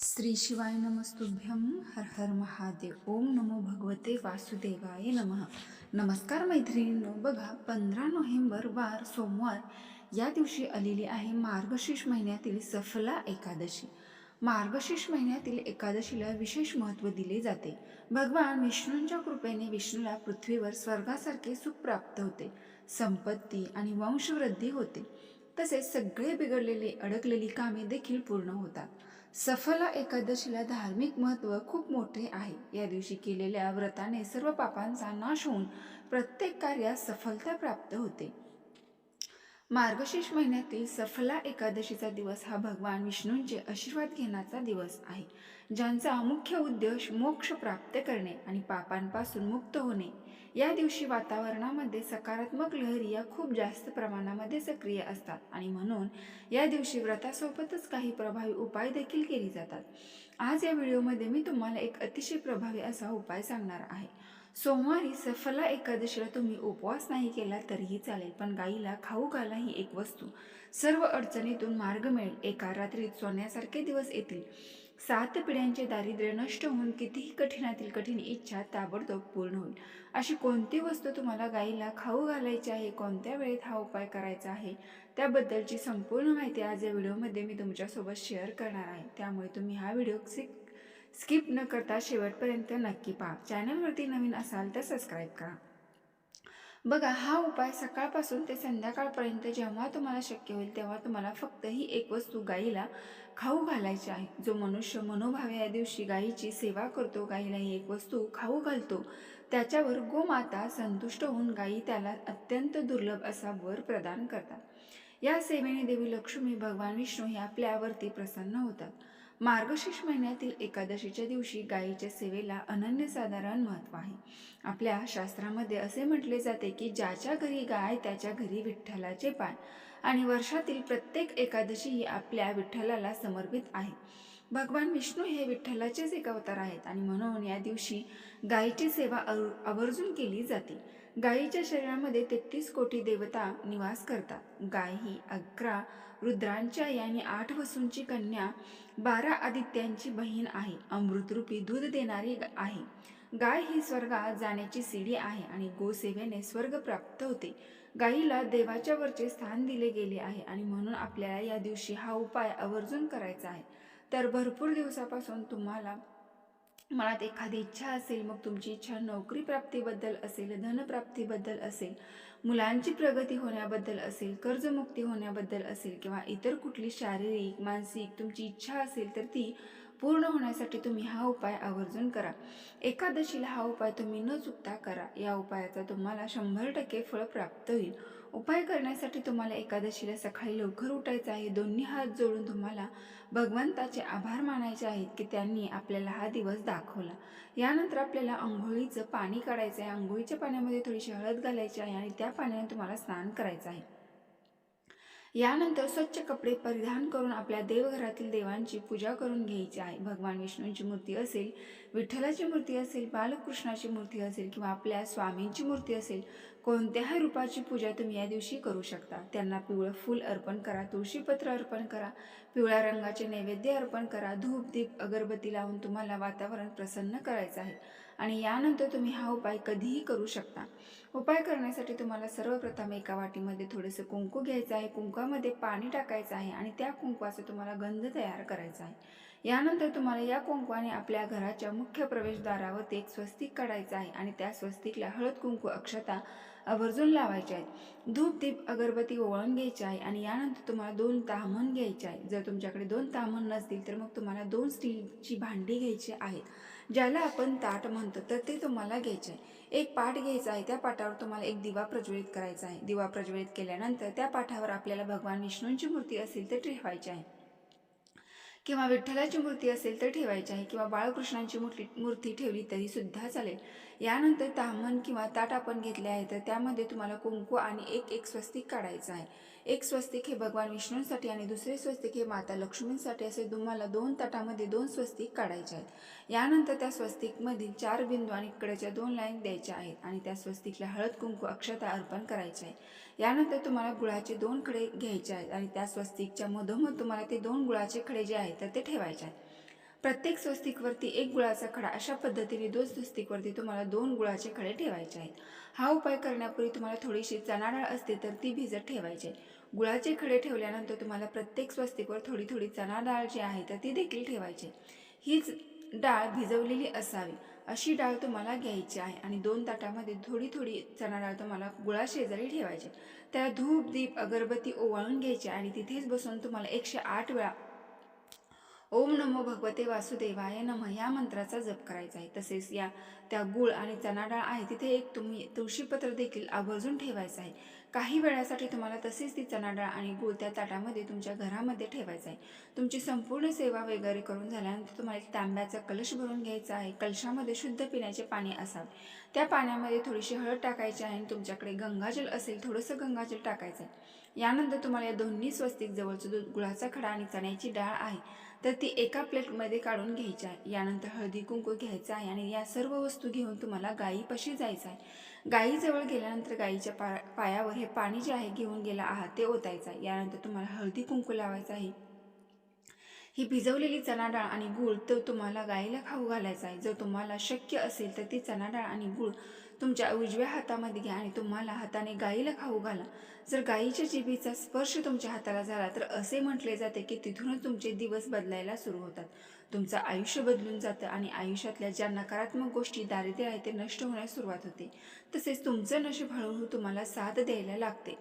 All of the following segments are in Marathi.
श्री शिवाय नमस्तुभ्यं हर हर महादेव ओम नमो भगवते वासुदेवाय नमः। नमस्कार मैत्रिणींनो, बघा 15 नोव्हेंबर वार सोमवार या दिवशी आलेली आहे मार्गशीर्ष महिन्यातील सफला एकादशी। मार्गशीर्ष महिन्यातील एकादशीला विशेष महत्त्व दिले जाते। भगवान विष्णूंच्या कृपेने विष्णूला पृथ्वीवर स्वर्गासारखे सुख प्राप्त होते, संपत्ती आणि वंशवृद्धी होते, तसेच सगळे बिघडलेले अडकलेली कामे देखील पूर्ण होतात। सफला एकादशीला धार्मिक महत्त्व खूप मोठे आहे। या दिवशी केलेल्या व्रताने सर्व पापांचा नाश होऊन प्रत्येक कार्यात सफलता प्राप्त होते। मार्गशीर्ष महिन्यातील सफला एकादशीचा दिवस हा भगवान विष्णूंचे आशीर्वाद घेण्याचा दिवस आहे, ज्यांचा मुख्य उद्देश मोक्ष प्राप्त करणे आणि पापांपासून मुक्त होणे। या दिवशी वातावरणामध्ये सकारात्मक लहरी या खूप जास्त प्रमाणामध्ये सक्रिय असतात आणि म्हणून या दिवशी व्रतासोबतच काही प्रभावी उपाय देखील केले जातात। आज या व्हिडिओमध्ये मी तुम्हाला एक अतिशय प्रभावी असा उपाय सांगणार आहे। सोमवारी सफला एकादशीला तुम्ही उपवास नाही केला तरीही चालेल, पण गाईला खाऊ घाला ही एक वस्तू। सर्व अडचणीतून मार्ग मिळेल, एका रात्रीत सोन्यासारखे दिवस येतील, 7 पिढ्यांचे दारिद्र्य नष्ट होऊन कितीही कठीणातील कठीण इच्छा ताबडतोब पूर्ण होईल। अशी कोणती वस्तू तुम्हाला गाईला खाऊ घालायची आहे, कोणत्या वेळेत हा उपाय करायचा आहे, त्याबद्दलची संपूर्ण माहिती आज या व्हिडिओमध्ये मी तुमच्यासोबत शेअर करणार आहे। त्यामुळे तुम्ही हा व्हिडिओ स्किप न करता शेवटपर्यंत नक्की पहा। चॅनलवरती नवीन असाल तर सबस्क्राईब करा। बघा, हा उपाय सकाळपासून ते संध्याकाळपर्यंत जेव्हा तुम्हाला शक्य होईल तेव्हा तुम्हाला फक्त ही एक वस्तू गाईला खाऊ घालायची आहे। जो मनुष्य मनोभावे या दिवशी गाईची सेवा करतो, गाईला ही एक वस्तू खाऊ घालतो, त्याच्यावर गोमाता संतुष्ट होऊन गायी त्याला अत्यंत दुर्लभ असा वर प्रदान करतात। या सेवेने देवी लक्ष्मी, भगवान विष्णू हे आपल्यावरती प्रसन्न होतात। मार्गशीर्ष महिन्यातील एकादशीच्या दिवशी गायीच्या सेवेला अनन्यसाधारण महत्त्व आहे। आपल्या शास्त्रामध्ये असे म्हटले जाते की ज्याच्या घरी गाय त्याच्या घरी विठ्ठलाचे पाय, आणि वर्षातील प्रत्येक एकादशी ही आपल्या विठ्ठलाला समर्पित आहे। भगवान विष्णू हे विठ्ठलाचेच एक अवतार आहेत आणि म्हणून या दिवशी गायीची सेवा आवर्जून केली जाते। गायीच्या शरीरामध्ये 33 कोटी देवता निवास करतात। गाय ही 11 रुद्रांच्या यानी 8 वसूंची कन्या, 12 आदित्यांची बहीण आहे, अमृतरूपी दूध देणारी आहे। गाय ही स्वर्गात जाण्याची सीडी आहे आणि गोसेवेने स्वर्ग प्राप्त होते। गायीला देवाच्या वरचे स्थान दिले गेले आहे आणि म्हणून आपल्याला या दिवशी हा उपाय आवर्जून करायचा आहे। तर भरपूर दिवसापासून तुम्हाला मनात एखादी इच्छा असेल, मग तुमची इच्छा नोकरी प्राप्तीबद्दल असेल, धनप्राप्तीबद्दल असेल, मुलांची प्रगती होण्याबद्दल असेल, कर्जमुक्ती होण्याबद्दल असेल, किंवा इतर कुठली शारीरिक मानसिक तुमची इच्छा असेल तर ती पूर्ण होण्यासाठी तुम्ही हा उपाय आवर्जून करा। एकादशीला हा उपाय तुम्ही न चुकता करा। या उपायाचा तुम्हाला 100% फळ प्राप्त होईल। उपाय करण्यासाठी तुम्हाला एकादशीला सकाळी लवकर उठायचं आहे। दोन्ही हात जोडून तुम्हाला भगवंताचे आभार मानायचे आहेत की त्यांनी आपल्याला हा दिवस दाखवला। यानंतर आपल्याला अंघोळीचं पाणी काढायचं आहे। अंघोळीच्या पाण्यामध्ये थोडीशी हळद घालायची आहे आणि त्या पाण्याने तुम्हाला स्नान करायचं आहे। यानंतर स्वच्छ कपडे परिधान करून आपल्या देवघरातील देवांची पूजा करून घ्यायची आहे। भगवान विष्णूंची मूर्ती असेल, विठ्ठलाची मूर्ती असेल, बालकृष्णाची मूर्ती असेल किंवा आपल्या स्वामींची मूर्ती असेल, कोणत्याही रूपाची पूजा तुम्ही या दिवशी करू शकता। त्यांना पिवळं फूल अर्पण करा, तुळशीपत्र अर्पण करा, पिवळ्या रंगाचे नैवेद्य अर्पण करा, धूप दीप अगरबत्ती लावून तुम्हाला वातावरण प्रसन्न करायचं आहे आणि यानंतर तुम्ही हा उपाय कधीही करू शकता। उपाय करण्यासाठी तुम्हाला सर्वप्रथम एका वाटीमध्ये थोडेसे कुंकू घ्यायचं आहे, कुंकवामध्ये पाणी टाकायचं आहे आणि त्या कुंकवाचा तुम्हाला गंध तयार करायचा आहे। यानंतर तुम्हाला या कुंकवाने आपल्या घराच्या मुख्य प्रवेशद्वारावरती एक स्वस्तिक काढायचं आहे आणि त्या स्वस्तिकला हळद कुंकू अक्षता आवर्जून लावायचे आहेत। धूप दीप अगरबत्ती ओवाळून घ्यायची आहे आणि यानंतर तुम्हाला 2 ताम्हण घ्यायचे आहे। जर तुमच्याकडे 2 ताम्हण नसतील तर मग तुम्हाला 2 स्टीलची भांडी घ्यायची आहेत, ज्याला आपण ताट म्हणतो, तर ते तुम्हाला घ्यायचे आहे। एक पाट घ्यायचा आहे, त्या पाटावर तुम्हाला एक दिवा प्रज्वलित करायचा आहे। दिवा प्रज्वलित केल्यानंतर त्या पाटावर आपल्याला भगवान विष्णूंची मूर्ती असेल तर ठेवायची आहे, किंवा विठ्ठलाची मूर्ती असेल तर ठेवायची आहे, किंवा बाळकृष्णांची मूर्ती ठेवली तरी सुद्धा चालेल। यानंतर ताम्हण किंवा ताट आपण घेतले आहे तर त्यामध्ये तुम्हाला कुंकू आणि एक स्वस्तिक काढायचं आहे। एक स्वस्तिक हे भगवान विष्णूंसाठी आणि दुसरे स्वस्तिक हे माता लक्ष्मींसाठी, असे तुम्हाला 2 ताटामध्ये 2 स्वस्तिक काढायचे आहेत। यानंतर त्या स्वस्तिकमधील 4 बिंदू आणि इकडच्या 2 लाईन द्यायच्या आहेत आणि त्या स्वस्तिकला हळद कुंकू अक्षता अर्पण करायचे आहे। यानंतर तुम्हाला गुळाचे 2 खडे घ्यायचे आहेत आणि त्या स्वस्तिकच्या मधोमध तुम्हाला ते 2 गुळाचे खडे जे आहेत तर ते ठेवायचे आहेत। प्रत्येक स्वस्तिकवरती एक गुळाचा खडा, अशा पद्धतीने 2 स्वस्तिकवरती तुम्हाला 2 गुळाचे खडे ठेवायचे आहेत. हा उपाय करण्यापूर्वी तुम्हाला थोडीशी चणा डाळ असते तर ती भिजत ठेवायची आहे. गुळाचे खडे ठेवल्यानंतर तुम्हाला प्रत्येक स्वस्तिकवर थोडी थोडी चणा डाळ जी आहे तर ती देखील ठेवायची. हीच डाळ भिजवलेली असावी अशी डाळ तुम्हाला घ्यायची आहे आणि 2 ताटामध्ये थोडी थोडी चणा डाळ तुम्हाला गुळाशेजारी ठेवायची. त्याला धूप दीप अगरबत्ती ओवाळून घ्यायची आणि तिथेच बसून तुम्हाला 108 वेळा ओम नमो भगवते वासुदेवाय नमः या मंत्राचा जप करायचा आहे. तसेच त्या गुळ आणि चणा डाळ आहे तिथे एक तुम्ही तुळशीपत्र देखील आवर्जून ठेवायचं आहे. काही वेळासाठी तुम्हाला तसेच ती चणा डाळ आणि गुळ त्या ताटामध्ये तुमच्या घरामध्ये ठेवायचं आहे. तुमची संपूर्ण सेवा वगैरे करून झाल्यानंतर तुम्हाला एक तांब्याचा कलश भरून घ्यायचा आहे. कलशामध्ये शुद्ध पिण्याचे पाणी असावे. त्या पाण्यामध्ये थोडीशी हळद टाकायची आहे आणि तुमच्याकडे गंगाजल असेल थोडंसं गंगाजल टाकायचं आहे. यानंतर तुम्हाला या दोन्ही स्वस्तिक जवळचं जो गुळाचा खडा आणि चण्याची डाळ आहे तर ती एका प्लेटमध्ये काढून घ्यायची आहे. यानंतर हळदी कुंकू घ्यायचं आहे आणि या सर्व वस्तू घेऊन तुम्हाला गायीपाशी जायचं आहे. गायीजवळ गेल्यानंतर गायीच्या पायावर हे पाणी जे आहे घेऊन गेला आहात ते ओतायचं आहे. यानंतर तुम्हाला हळदी कुंकू लावायचं आहे. ही भिजवलेली चणा डाळ आणि गूळ तो तुम्हाला गायीला खाऊ घालायचा आहे. जर तुम्हाला शक्य असेल तर ती चणा डाळ आणि गूळ तुमच्या उजव्या हातामध्ये घ्या आणि तुम्हाला हाताने गायीला खाऊ घाला. जर गायीच्या जिभेचा स्पर्श तुमच्या हाताला झाला तर असे म्हटले जाते की तिथूनच तुमचे दिवस बदलायला सुरू होतात. तुमचं आयुष्य बदलून जातं आणि आयुष्यातल्या ज्या नकारात्मक गोष्टी दारिद्र्य आहे ते नष्ट होण्यास सुरुवात होते. तसेच तुमचं नशीब हळूहळू तुम्हाला साथ द्यायला लागते.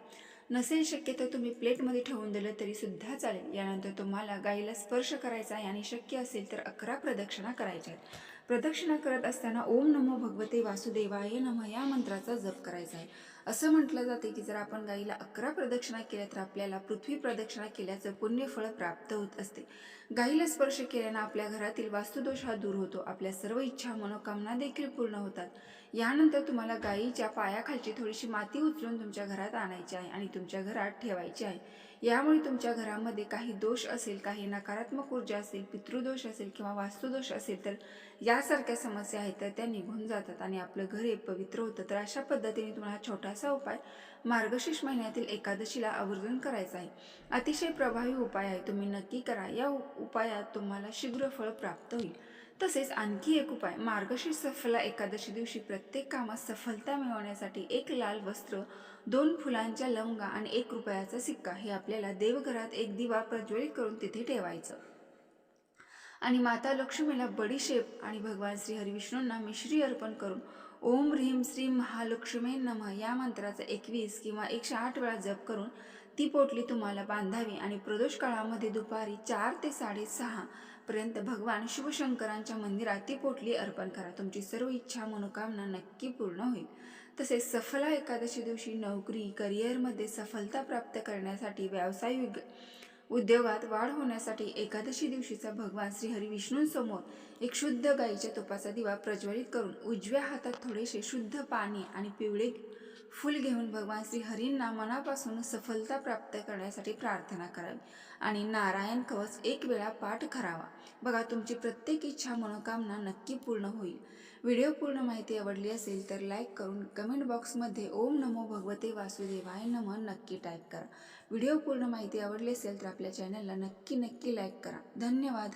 नसेल शक्य तर तुम्ही प्लेटमध्ये ठेवून दिलं तरी सुद्धा चालेल. यानंतर तुम्हाला गायीला स्पर्श करायचा आहे आणि शक्य असेल तर 11 प्रदक्षिणा करायच्या आहेत. प्रदक्षिणा करत असताना ओम नमो भगवते वासुदेवाय नमः या मंत्राचा जप करायचा आहे. असं म्हटलं जाते की जर आपण गायीला 11 प्रदक्षिणा केल्या तर आपल्याला पृथ्वी प्रदक्षिणा केल्याचं पुण्यफळ प्राप्त होत असते. गायीला स्पर्श केल्यानं आपल्या घरातील वास्तुदोष हा दूर होतो. आपल्या सर्व इच्छा मनोकामना देखील पूर्ण होतात. यानंतर तुम्हाला गायीच्या पायाखालची थोडीशी माती उचलून तुमच्या घरात आणायची आहे आणि तुमच्या घरात ठेवायची आहे. यामुळे तुमच्या घरामध्ये काही दोष असेल, काही नकारात्मक ऊर्जा असेल, पितृदोष असेल किंवा वास्तुदोष असेल तर यासारख्या समस्या आहेत तर त्या निघून जातात आणि आपलं घर हे पवित्र होतं. तर अशा पद्धतीने तुम्हाला छोटासा उपाय मार्गशीर्ष महिन्यातील एकादशीला आवर्जून करायचा आहे. अतिशय प्रभावी उपाय आहे, तुम्ही नक्की करा. या उपायात तुम्हाला शीघ्र फळ प्राप्त होईल. तसेच आणखी एक उपाय, मार्गशीर्ष सफला एकादशी दिवशी प्रत्येक कामात सफलता मिळवण्यासाठी 1 लाल वस्त्र, 2 फुलांच्या लवंगा आणि 1 रुपयाचा सिक्का हे आपल्याला देवघरात एक दिवा प्रज्वलित करून तिथे ठेवायचं आणि माता लक्ष्मीला बडीशेप आणि भगवान श्री हरिविष्णूंना मिश्री अर्पण करून ओम ह्रीं श्री महालक्ष्मी नमः या मंत्राचा 21 किंवा 108 वेळा जप करून ती पोटली तुम्हाला बांधावी आणि प्रदोष काळामध्ये दुपारी 4 ते 6:30 पर्यंत भगवान शिवशंकरांच्या मंदिरात ती पोटली अर्पण करा. तुमची सर्व इच्छा मनोकामना नक्की पूर्ण होईल. तसेच सफला एकादशी दिवशी नोकरी करिअरमध्ये सफलता प्राप्त करण्यासाठी, व्यवसाय उद्योगात वाढ होण्यासाठी एकादशी दिवशीचा भगवान श्री हरिविष्णूंसमोर एक शुद्ध गाईच्या तुपाचा दिवा प्रज्वलित करून उजव्या हातात थोडेसे शुद्ध पाणी आणि पिवळे फूल घेऊन भगवान श्री हरींना मनापासून सफलता प्राप्त करण्यासाठी प्रार्थना करावी आणि नारायण कवच 1 वेळा पाठ करावा. बघा, तुमची प्रत्येक इच्छा मनोकामना नक्की पूर्ण होईल. व्हिडिओ पूर्ण माहिती आवडली असेल तर लाईक करून कमेंट बॉक्समध्ये ओम नमो भगवते वासुदेवाय नमः नक्की टाईप करा. व्हिडिओ पूर्ण माहिती आवडली असेल तर आपल्या चॅनलला नक्की लाईक करा. धन्यवाद.